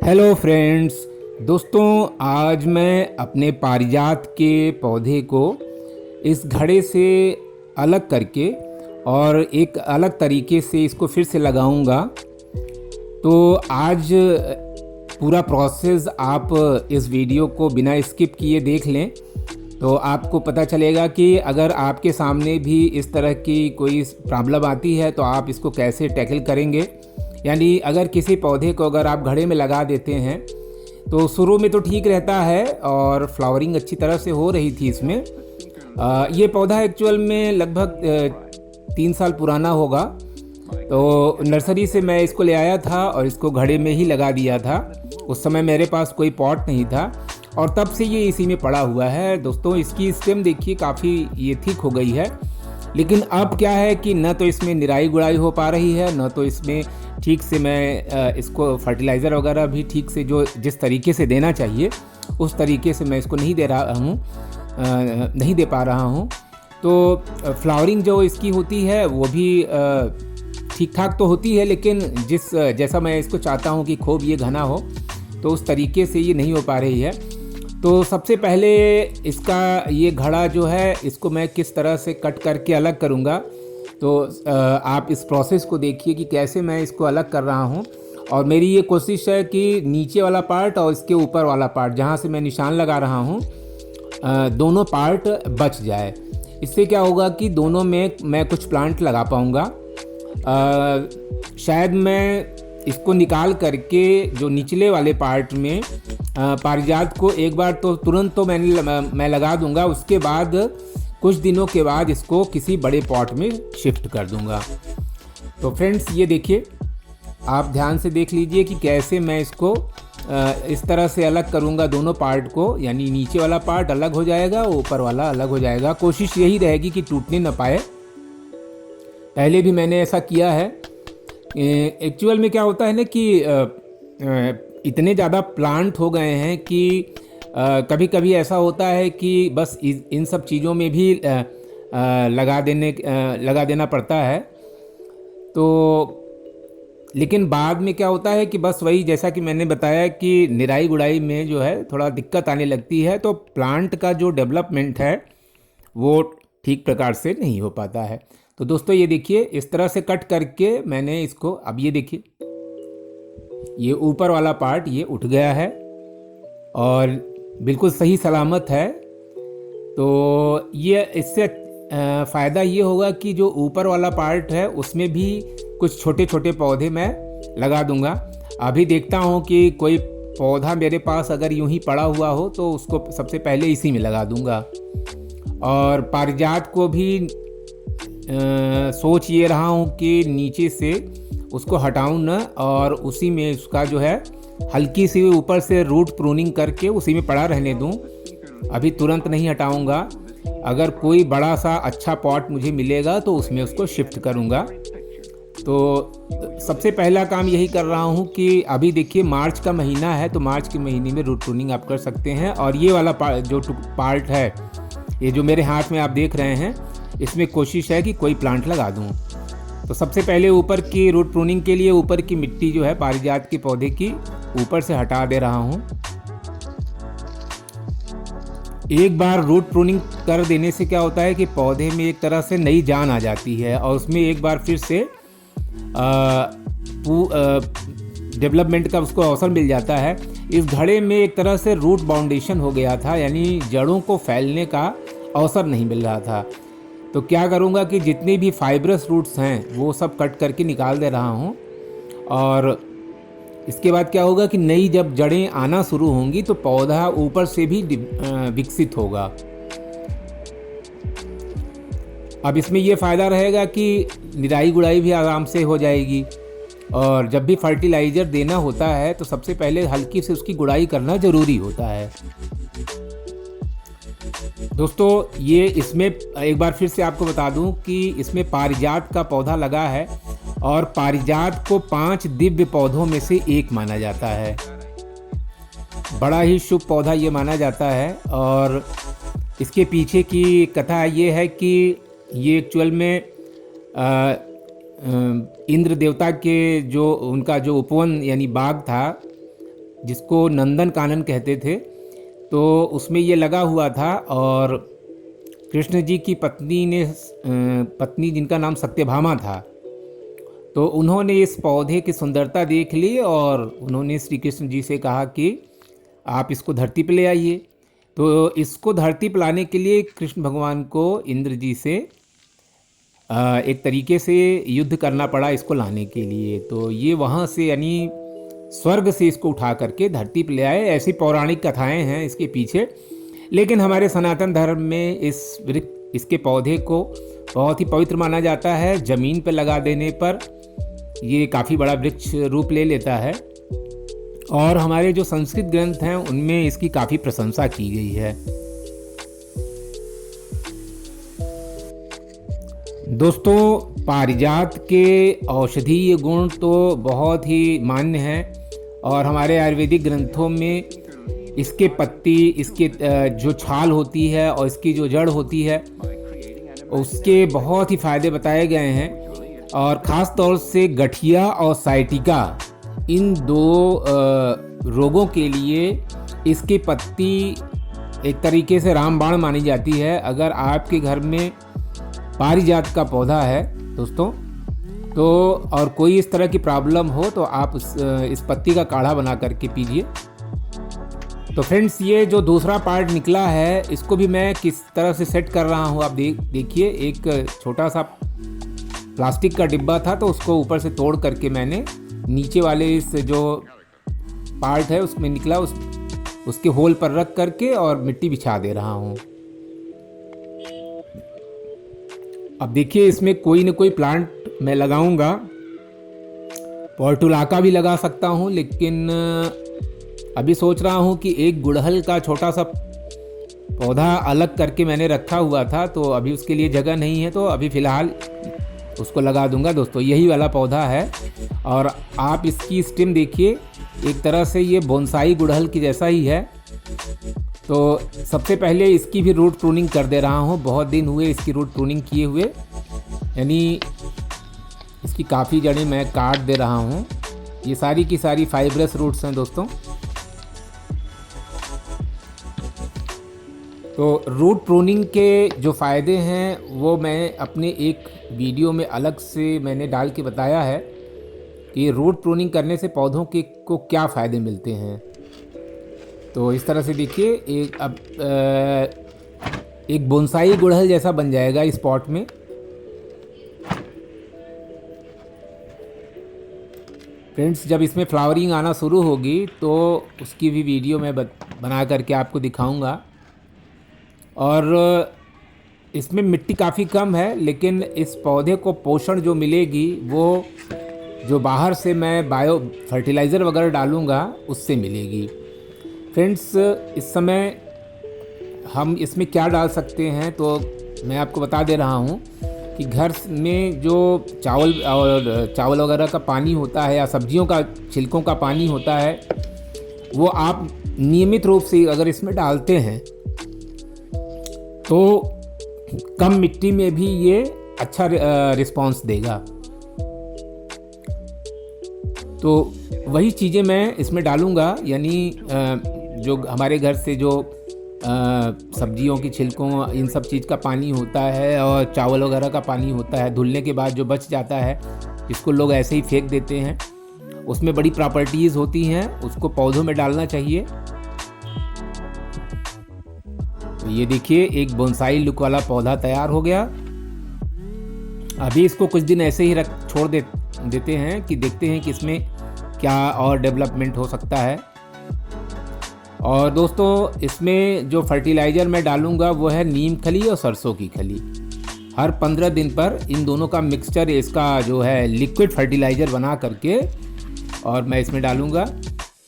Hello friends. दोस्तों, आज मैं अपने पारिजात के पौधे को इस घड़े से अलग करके और एक अलग तरीके से इसको फिर से लगाऊंगा। तो आज पूरा प्रोसेस आप इस वीडियो को बिना स्किप किए देख लें तो आपको पता चलेगा कि अगर आपके सामने भी इस तरह की कोई प्रॉब्लम आती है तो आप इसको कैसे टैकल करेंगे। यानी अगर किसी पौधे को अगर आप घड़े में लगा देते हैं तो शुरू में तो ठीक रहता है और फ्लावरिंग अच्छी तरह से हो रही थी इसमें। ये पौधा एक्चुअल में लगभग 3 साल पुराना होगा। तो नर्सरी से मैं इसको ले आया था और इसको घड़े में ही लगा दिया था। उस समय मेरे पास कोई पॉट नहीं था और तब से ये इसी में पड़ा हुआ है। दोस्तों, इसकी स्टेम देखिए काफ़ी ये थिक हो गई है, लेकिन अब क्या है कि न तो इसमें निराई गुड़ाई हो पा रही है, न तो इसमें ठीक से मैं इसको फर्टिलाइज़र वगैरह भी ठीक से जो जिस तरीके से देना चाहिए उस तरीके से मैं इसको नहीं दे पा रहा हूँ। तो फ्लावरिंग जो इसकी होती है वो भी ठीक ठाक तो होती है, लेकिन जैसा मैं इसको चाहता हूँ कि खूब ये घना हो तो उस तरीके से ये नहीं हो पा रही है। तो सबसे पहले इसका ये घड़ा जो है इसको मैं किस तरह से कट करके अलग करूँगा। तो आप इस प्रोसेस को देखिए कि कैसे मैं इसको अलग कर रहा हूँ। और मेरी ये कोशिश है कि नीचे वाला पार्ट और इसके ऊपर वाला पार्ट जहाँ से मैं निशान लगा रहा हूँ दोनों पार्ट बच जाए। इससे क्या होगा कि दोनों में मैं कुछ प्लांट लगा पाऊँगा। शायद मैं इसको निकाल करके जो निचले वाले पार्ट में पारिजात को एक बार तो तुरंत तो मैं लगा दूंगा, उसके बाद कुछ दिनों के बाद इसको किसी बड़े पॉट में शिफ्ट कर दूंगा। तो फ्रेंड्स, ये देखिए, आप ध्यान से देख लीजिए कि कैसे मैं इसको इस तरह से अलग करूंगा दोनों पार्ट को। यानी नीचे वाला पार्ट अलग हो जाएगा, ऊपर वाला अलग हो जाएगा। कोशिश यही रहेगी कि टूटने न पाए। पहले भी मैंने ऐसा किया है। एक्चुअल में क्या होता है ना कि इतने ज़्यादा प्लांट हो गए हैं कि कभी कभी ऐसा होता है कि बस इन सब चीज़ों में भी लगा देना पड़ता है। तो लेकिन बाद में क्या होता है कि बस वही जैसा कि मैंने बताया कि निराई गुड़ाई में जो है थोड़ा दिक्कत आने लगती है, तो प्लांट का जो डेवलपमेंट है वो ठीक प्रकार से नहीं हो पाता है। तो दोस्तों, ये देखिए, इस तरह से कट करके मैंने इसको, अब ये देखिए, ये ऊपर वाला पार्ट ये उठ गया है और बिल्कुल सही सलामत है। तो ये इससे फ़ायदा ये होगा कि जो ऊपर वाला पार्ट है उसमें भी कुछ छोटे छोटे पौधे मैं लगा दूंगा। अभी देखता हूँ कि कोई पौधा मेरे पास अगर यूं ही पड़ा हुआ हो तो उसको सबसे पहले इसी में लगा दूंगा। और पारिजात को भी सोच ये रहा हूँ कि नीचे से उसको हटाऊं न, और उसी में उसका जो है हल्की सी ऊपर से रूट प्रूनिंग करके उसी में पड़ा रहने दूं। अभी तुरंत नहीं हटाऊंगा। अगर कोई बड़ा सा अच्छा पॉट मुझे मिलेगा तो उसमें उसको शिफ्ट करूंगा। तो सबसे पहला काम यही कर रहा हूं कि अभी देखिए मार्च का महीना है, तो मार्च के महीने में रूट प्रूनिंग आप कर सकते हैं। और ये वाला जो पार्ट है, ये जो मेरे हाथ में आप देख रहे हैं, इसमें कोशिश है कि कोई प्लांट लगा दूं। तो सबसे पहले ऊपर की रूट प्रूनिंग के लिए ऊपर की मिट्टी जो है पारिजात के पौधे की ऊपर से हटा दे रहा हूं। एक बार रूट प्रूनिंग कर देने से क्या होता है कि पौधे में एक तरह से नई जान आ जाती है और उसमें एक बार फिर से डेवलपमेंट का उसको अवसर मिल जाता है। इस घड़े में एक तरह से रूट बाउंडेशन हो गया था, यानी जड़ों को फैलने का अवसर नहीं मिल रहा था। तो क्या करूँगा कि जितनी भी फाइब्रस रूट्स हैं वो सब कट करके निकाल दे रहा हूँ। और इसके बाद क्या होगा कि नई जब जड़ें आना शुरू होंगी तो पौधा ऊपर से भी विकसित होगा। अब इसमें ये फ़ायदा रहेगा कि निराई गुड़ाई भी आराम से हो जाएगी। और जब भी फर्टिलाइज़र देना होता है तो सबसे पहले हल्की से उसकी गुड़ाई करना ज़रूरी होता है। दोस्तों, ये इसमें एक बार फिर से आपको बता दूं कि इसमें पारिजात का पौधा लगा है और पारिजात को 5 दिव्य पौधों में से एक माना जाता है। बड़ा ही शुभ पौधा ये माना जाता है। और इसके पीछे की कथा ये है कि ये एक्चुअल में इंद्र देवता के जो उनका जो उपवन यानी बाग था, जिसको नंदन कानन कहते थे, तो उसमें ये लगा हुआ था। और कृष्ण जी की पत्नी जिनका नाम सत्यभामा था, तो उन्होंने इस पौधे की सुंदरता देख ली और उन्होंने श्री कृष्ण जी से कहा कि आप इसको धरती पर ले आइए। तो इसको धरती पर लाने के लिए कृष्ण भगवान को इंद्र जी से एक तरीके से युद्ध करना पड़ा इसको लाने के लिए। तो ये वहाँ से यानी स्वर्ग से इसको उठा करके धरती पर ले आए। ऐसी पौराणिक कथाएं हैं इसके पीछे, लेकिन हमारे सनातन धर्म में इसके पौधे को बहुत ही पवित्र माना जाता है। ज़मीन पर लगा देने पर ये काफ़ी बड़ा वृक्ष रूप ले लेता है और हमारे जो संस्कृत ग्रंथ हैं उनमें इसकी काफ़ी प्रशंसा की गई है। दोस्तों, पारिजात के औषधीय गुण तो बहुत ही मान्य हैं और हमारे आयुर्वेदिक ग्रंथों में इसके पत्ती, इसके जो छाल होती है और इसकी जो जड़ होती है उसके बहुत ही फ़ायदे बताए गए हैं। और ख़ास तौर से गठिया और साइटिका, इन दो रोगों के लिए इसकी पत्ती एक तरीके से रामबाण मानी जाती है। अगर आपके घर में पारिजात का पौधा है दोस्तों, तो और कोई इस तरह की प्रॉब्लम हो तो आप इस पत्ती का काढ़ा बना करके पीजिए। तो फ्रेंड्स, ये जो दूसरा पार्ट निकला है इसको भी मैं किस तरह से सेट कर रहा हूँ आप देखिए। एक छोटा सा प्लास्टिक का डिब्बा था, तो उसको ऊपर से तोड़ करके मैंने नीचे वाले इस जो पार्ट है उसमें निकला उसके होल पर रख करके और मिट्टी बिछा दे रहा हूँ। अब देखिए, इसमें कोई न कोई प्लांट मैं लगाऊंगा। पोर्टुलाका भी लगा सकता हूँ, लेकिन अभी सोच रहा हूँ कि एक गुड़हल का छोटा सा पौधा अलग करके मैंने रखा हुआ था, तो अभी उसके लिए जगह नहीं है, तो अभी फ़िलहाल उसको लगा दूंगा। दोस्तों, यही वाला पौधा है और आप इसकी स्टेम देखिए, एक तरह से ये बोनसाई गुड़हल की जैसा ही है। तो सबसे पहले इसकी भी रूट प्रूनिंग कर दे रहा हूँ। बहुत दिन हुए इसकी रूट प्रूनिंग किए हुए, यानी इसकी काफ़ी जड़ें मैं काट दे रहा हूँ। ये सारी की सारी फाइब्रस रूट्स हैं दोस्तों। तो रूट प्रूनिंग के जो फ़ायदे हैं वो मैं अपने एक वीडियो में अलग से मैंने डाल के बताया है कि रूट प्रूनिंग करने से पौधों को क्या फ़ायदे मिलते हैं। तो इस तरह से देखिए, एक बोनसाई गुड़हल जैसा बन जाएगा इस पॉट में। फ्रेंड्स, जब इसमें फ्लावरिंग आना शुरू होगी तो उसकी भी वीडियो मैं बना करके आपको दिखाऊंगा। और इसमें मिट्टी काफ़ी कम है, लेकिन इस पौधे को पोषण जो मिलेगी वो जो बाहर से मैं बायो फर्टिलाइज़र वगैरह डालूँगा उससे मिलेगी। फ्रेंड्स, इस समय हम इसमें क्या डाल सकते हैं तो मैं आपको बता दे रहा हूँ कि घर में जो चावल वगैरह का पानी होता है या सब्जियों का छिलकों का पानी होता है, वो आप नियमित रूप से अगर इसमें डालते हैं तो कम मिट्टी में भी ये अच्छा रिस्पांस देगा। तो वही चीज़ें मैं इसमें डालूँगा, यानी जो हमारे घर से जो सब्जियों की छिलकों इन सब चीज़ का पानी होता है और चावल वगैरह का पानी होता है, धुलने के बाद जो बच जाता है, इसको लोग ऐसे ही फेंक देते हैं। उसमें बड़ी प्रॉपर्टीज़ होती हैं, उसको पौधों में डालना चाहिए। तो ये देखिए, एक बोनसाई लुक वाला पौधा तैयार हो गया। अभी इसको कुछ दिन ऐसे ही छोड़ देते हैं कि देखते हैं कि इसमें क्या और डेवलपमेंट हो सकता है। और दोस्तों, इसमें जो फर्टिलाइज़र मैं डालूंगा वो है नीम खली और सरसों की खली। हर 15 दिन पर इन दोनों का मिक्सचर, इसका जो है लिक्विड फर्टिलाइज़र बना करके और मैं इसमें डालूंगा।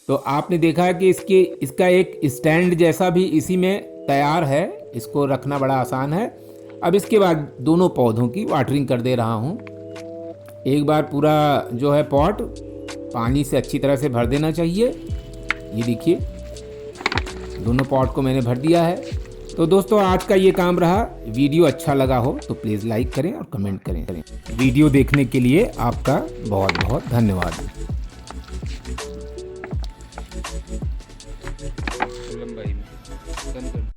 तो आपने देखा कि इसका एक स्टैंड जैसा भी इसी में तैयार है, इसको रखना बड़ा आसान है। अब इसके बाद दोनों पौधों की वाटरिंग कर दे रहा हूँ। एक बार पूरा जो है पॉट पानी से अच्छी तरह से भर देना चाहिए। ये देखिए, दोनों पॉट को मैंने भर दिया है। तो दोस्तों, आज का ये काम रहा। वीडियो अच्छा लगा हो तो प्लीज़ लाइक करें और कमेंट करें। वीडियो देखने के लिए आपका बहुत बहुत धन्यवाद।